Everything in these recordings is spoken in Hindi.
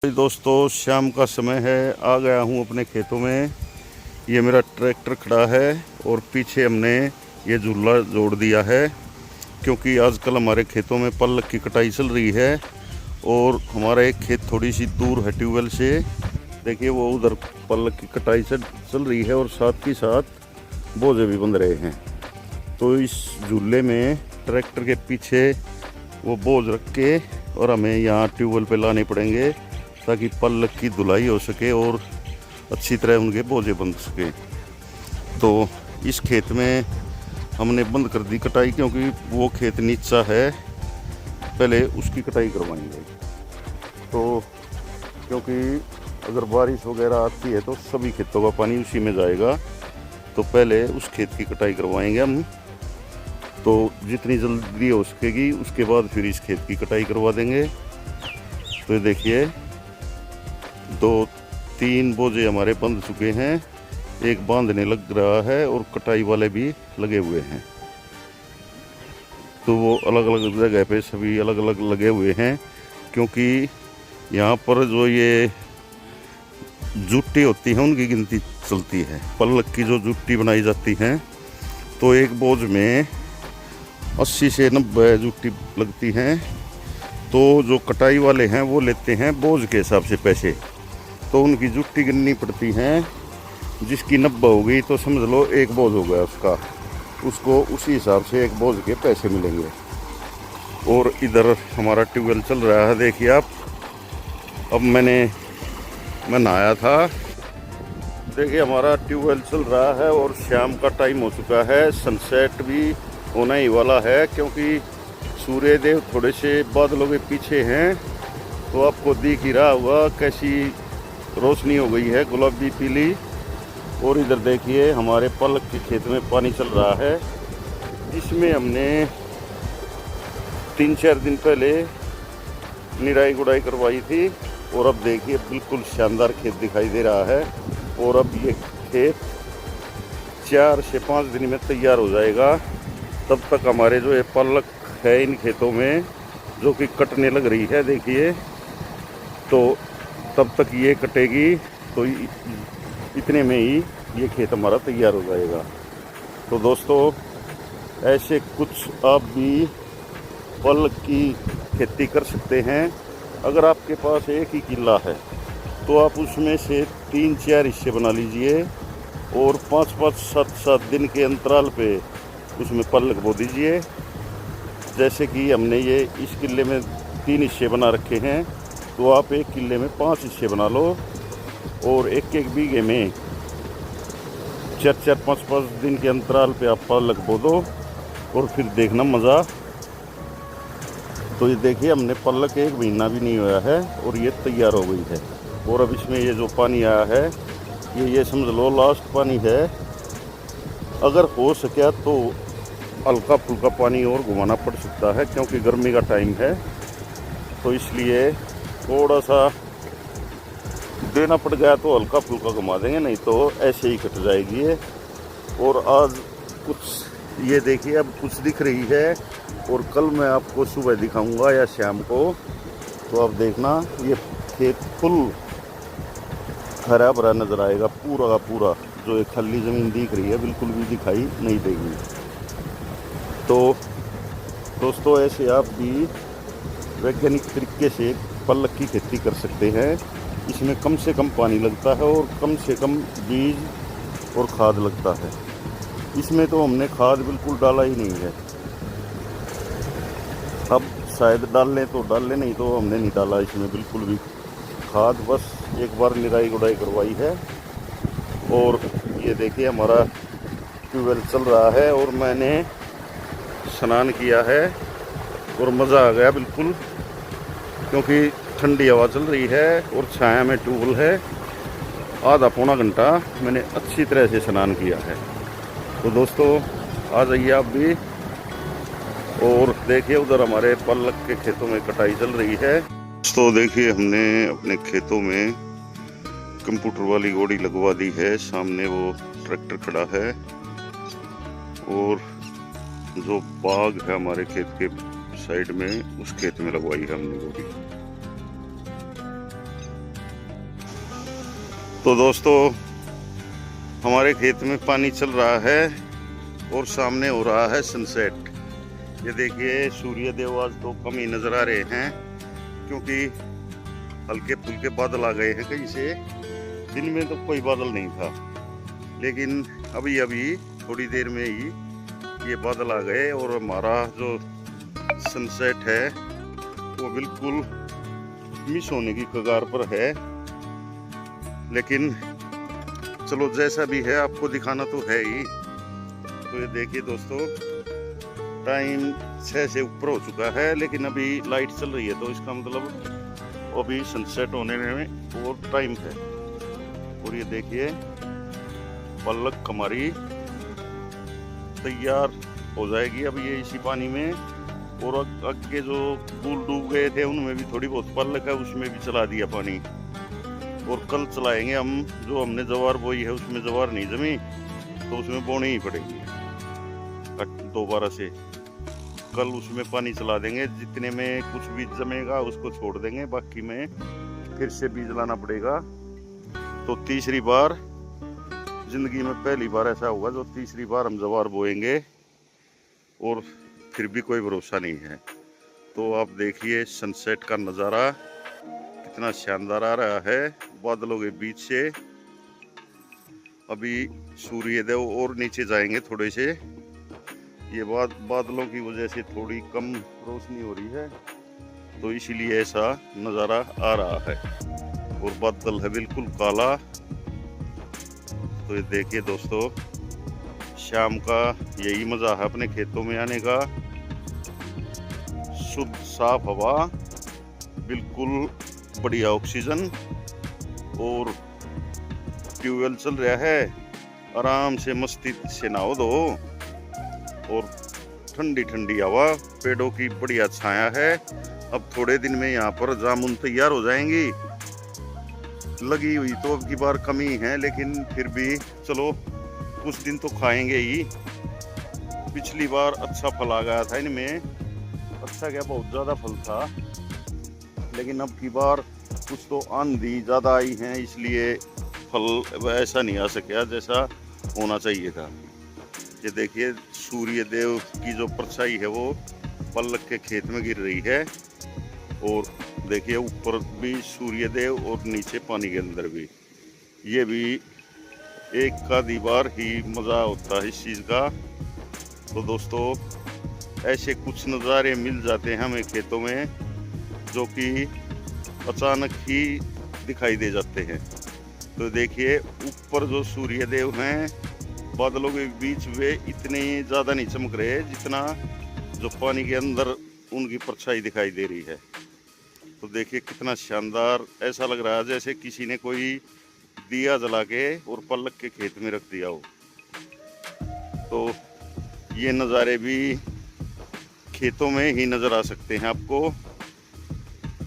दोस्तों शाम का समय है, आ गया हूँ अपने खेतों में। ये मेरा ट्रैक्टर खड़ा है और पीछे हमने ये झूला जोड़ दिया है, क्योंकि आजकल हमारे खेतों में पल्लक की कटाई चल रही है। और हमारा एक खेत थोड़ी सी दूर है ट्यूबवेल से, देखिए वो उधर पल्लक की कटाई से चल रही है और साथ ही साथ बोझे भी बंध रहे हैं। तो इस झूले में ट्रैक्टर के पीछे वो बोझ रख के और हमें यहाँ ट्यूबवेल पे लाने पड़ेंगे, ताकि पल्लक की धुलाई हो सके और अच्छी तरह उनके बोझे बन सके। तो इस खेत में हमने बंद कर दी कटाई, क्योंकि वो खेत नीचा है, पहले उसकी कटाई करवाएंगे। तो क्योंकि अगर बारिश वगैरह आती है तो सभी खेतों का पानी उसी में जाएगा, तो पहले उस खेत की कटाई करवाएंगे हम। तो जितनी जल्दी हो सकेगी उसके बाद फिर इस खेत की कटाई करवा देंगे। तो ये देखिए 2-3 बोझे हमारे बंध चुके हैं, एक बांधने लग रहा है और कटाई वाले भी लगे हुए हैं। तो वो अलग अलग जगह पे सभी अलग अलग लगे हुए हैं, क्योंकि यहाँ पर जो ये जुट्टी होती है उनकी गिनती चलती है। पल्लक की जो जुट्टी बनाई जाती है तो एक बोझ में 80 से 90 जुट्टी लगती हैं। तो जो कटाई वाले हैं वो लेते हैं बोझ के हिसाब से पैसे, तो उनकी जुट्टी गिननी पड़ती हैं। जिसकी 90 हो गई तो समझ लो एक बोझ हो गया उसको उसी हिसाब से एक बोझ के पैसे मिलेंगे। और इधर हमारा ट्यूबवेल चल रहा है, देखिए आप। अब मैं नहाया था, देखिए हमारा ट्यूबवेल चल रहा है और शाम का टाइम हो चुका है, सनसेट भी होना ही वाला है, क्योंकि सूर्य देव थोड़े से बादलों के पीछे हैं। तो आपको दिख ही रहा होगा कैसी रोशनी हो गई है, गुलाबी पीली। और इधर देखिए हमारे पल्लक के खेत में पानी चल रहा है, जिसमें हमने 3-4 दिन पहले निराई गुड़ाई करवाई थी। और अब देखिए बिल्कुल शानदार खेत दिखाई दे रहा है। और अब ये खेत 4 से 5 दिन में तैयार हो जाएगा। तब तक हमारे जो ये पल्लक है इन खेतों में जो कि कटने लग रही है, देखिए, तो तब तक ये कटेगी, तो इतने में ही ये खेत हमारा तैयार हो जाएगा। तो दोस्तों ऐसे कुछ आप भी पल्लक की खेती कर सकते हैं। अगर आपके पास एक ही किला है तो आप उसमें से 3-4 हिस्से बना लीजिए और 5-5, 7-7 दिन के अंतराल पे उसमें पल्लक बो दीजिए। जैसे कि हमने ये इस किले में 3 हिस्से बना रखे हैं, तो आप एक किले में 5 हिस्से बना लो और एक बीघे में 4-4, 5-5 दिन के अंतराल पे आप पल्लक बो दो और फिर देखना मज़ा। तो ये देखिए हमने पल्लक 1 महीना भी नहीं हुआ है और ये तैयार हो गई है। और अब इसमें ये जो पानी आया है ये समझ लो लास्ट पानी है। अगर हो सके तो हल्का फुल्का पानी और घुमाना पड़ सकता है, क्योंकि गर्मी का टाइम है, तो इसलिए थोड़ा सा देना पड़ गया तो हल्का फुल्का घुमा देंगे, नहीं तो ऐसे ही कट जाएगी ये। और आज कुछ ये देखिए अब कुछ दिख रही है, और कल मैं आपको सुबह दिखाऊंगा या शाम को। तो आप देखना ये खेत फुल हरा भरा नज़र आएगा, पूरा का पूरा। जो एक खाली ज़मीन दिख रही है बिल्कुल भी दिखाई नहीं देगी। तो दोस्तों ऐसे आप भी वैज्ञानिक तरीके से पल्लक की खेती कर सकते हैं। इसमें कम से कम पानी लगता है और कम से कम बीज और खाद लगता है। इसमें तो हमने खाद बिल्कुल डाला ही नहीं है। अब शायद डाल लें तो डाल लें, नहीं तो हमने नहीं डाला इसमें बिल्कुल भी खाद। बस एक बार निराई गुड़ाई करवाई है। और ये देखिए हमारा ट्यूबवेल चल रहा है और मैंने स्नान किया है और मज़ा आ गया बिल्कुल, क्योंकि ठंडी हवा चल रही है और छाया में ट्यूबवेल है। आधा पौना घंटा मैंने अच्छी तरह से स्नान किया है। तो दोस्तों आ जाइए आप भी। और देखिए उधर हमारे पल्लक के खेतों में कटाई चल रही है। तो देखिए हमने अपने खेतों में कंप्यूटर वाली गोड़ी लगवा दी है। सामने वो ट्रैक्टर खड़ा है और जो बाग है हमारे खेत के साइड में, उस खेत में लगवाई है हमने गोड़ी। तो दोस्तों हमारे खेत में पानी चल रहा है और सामने हो रहा है सनसेट। ये देखिए सूर्य देव आज तो कम ही नजर आ रहे हैं क्योंकि हल्के फुल्के बादल आ गए हैं कहीं से। दिन में तो कोई बादल नहीं था, लेकिन अभी अभी थोड़ी देर में ही ये बादल आ गए और हमारा जो सनसेट है वो बिल्कुल मिस होने की कगार पर है। लेकिन चलो जैसा भी है आपको दिखाना तो है ही। तो ये देखिए दोस्तों टाइम 6 से ऊपर हो चुका है, लेकिन अभी लाइट चल रही है तो इसका मतलब अभी सनसेट होने में और टाइम है। और ये देखिए पलक हमारी तैयार हो जाएगी अब ये इसी पानी में। और आगे जो फूल डूब गए थे उनमें भी थोड़ी बहुत पलक है, उसमें भी चला दिया पानी। और कल चलाएंगे हम, जो हमने जवार बोई है उसमें जवार नहीं जमी तो उसमें बोनी ही पड़ेगी दोबारा से। कल उसमें पानी चला देंगे, जितने में कुछ बीज जमेगा उसको छोड़ देंगे, बाकी में फिर से बीज लाना पड़ेगा। तो तीसरी बार जिंदगी में पहली बार ऐसा होगा जो तीसरी बार हम जवार बोएंगे और फिर भी कोई भरोसा नहीं है। तो आप देखिए सनसेट का नज़ारा कितना शानदार आ रहा है बादलों के बीच से। अभी सूर्यदेव और नीचे जाएंगे थोड़े से, ये बादलों की वजह से थोड़ी कम रोशनी हो रही है तो इसीलिए ऐसा नज़ारा आ रहा है। और बादल है बिल्कुल काला। तो ये देखिए दोस्तों शाम का यही मज़ा है अपने खेतों में आने का। शुद्ध साफ हवा, बिल्कुल बढ़िया ऑक्सीजन, और ट्यूबवेल चल रहा है, आराम से मस्ती से नहाओ धो, और ठंडी ठंडी हवा, पेड़ों की बढ़िया छाया है। अब थोड़े दिन में यहाँ पर जामुन तैयार हो जाएंगी। लगी हुई तो अब की बार कमी है, लेकिन फिर भी चलो कुछ दिन तो खाएंगे ही। पिछली बार अच्छा फल आ गया था इनमें, अच्छा क्या बहुत ज़्यादा फल था, लेकिन अब की बार कुछ तो आंधी ज़्यादा आई हैं इसलिए फल ऐसा नहीं आ सका जैसा होना चाहिए था। ये देखिए सूर्य देव की जो परछाई है वो पलक के खेत में गिर रही है, और देखिए ऊपर भी सूर्य देव और नीचे पानी के अंदर भी। ये भी एक आधी बार ही मज़ा होता है इस चीज़ का। तो दोस्तों ऐसे कुछ नज़ारे मिल जाते हैं हमें खेतों में जो कि अचानक ही दिखाई दे जाते हैं। तो देखिए ऊपर जो सूर्य देव हैं बादलों के बीच वे इतने ज़्यादा नहीं चमक रहे जितना जो पानी के अंदर उनकी परछाई दिखाई दे रही है। तो देखिए कितना शानदार, ऐसा लग रहा है जैसे किसी ने कोई दिया जला के और पलक के खेत में रख दिया हो। तो ये नज़ारे भी खेतों में ही नज़र आ सकते हैं आपको।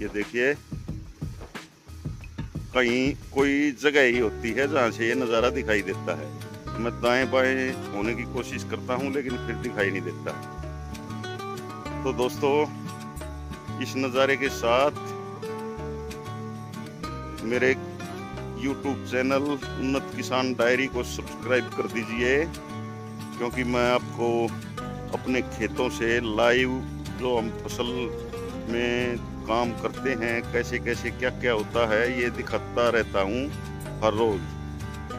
ये देखिए कहीं कोई जगह ही होती है जहाँ से ये नज़ारा दिखाई देता है। मैं दाएं बाएं होने की कोशिश करता हूँ लेकिन फिर दिखाई नहीं देता। तो दोस्तों इस नज़ारे के साथ मेरे YouTube चैनल उन्नत किसान डायरी को सब्सक्राइब कर दीजिए, क्योंकि मैं आपको अपने खेतों से लाइव जो हम फसल में काम करते हैं कैसे कैसे क्या क्या होता है ये दिखाता रहता हूँ हर रोज़।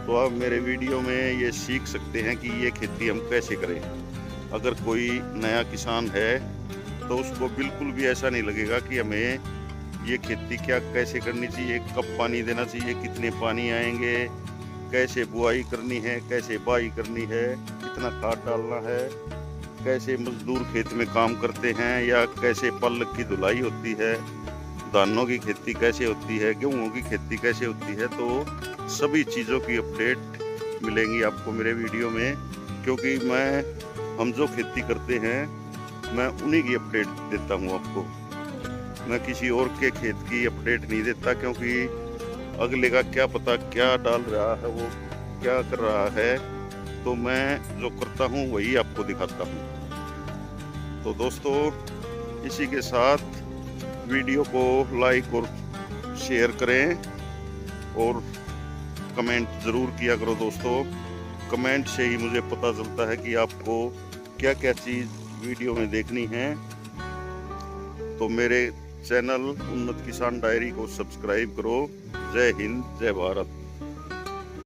तो आप मेरे वीडियो में ये सीख सकते हैं कि ये खेती हम कैसे करें। अगर कोई नया किसान है तो उसको बिल्कुल भी ऐसा नहीं लगेगा कि हमें ये खेती क्या कैसे करनी चाहिए, कब पानी देना चाहिए, कितने पानी आएंगे, कैसे बुआई करनी है, कैसे बाई करनी है, कितना खाद डालना है, कैसे मजदूर खेत में काम करते हैं, या कैसे पलक की धुलाई होती है, धानों की खेती कैसे होती है, गेहूँ की खेती कैसे होती है। तो सभी चीज़ों की अपडेट मिलेंगी आपको मेरे वीडियो में, क्योंकि हम जो खेती करते हैं मैं उन्हीं की अपडेट देता हूँ आपको। मैं किसी और के खेत की अपडेट नहीं देता, क्योंकि अगले का क्या पता क्या डाल रहा है, वो क्या कर रहा है। तो मैं जो करता हूँ वही आपको दिखाता हूँ। तो दोस्तों इसी के साथ वीडियो को लाइक और शेयर करें, और कमेंट ज़रूर किया करो दोस्तों। कमेंट से ही मुझे पता चलता है कि आपको क्या क्या चीज़ वीडियो में देखनी है। तो मेरे चैनल उन्नत किसान डायरी को सब्सक्राइब करो। जय हिंद, जय भारत।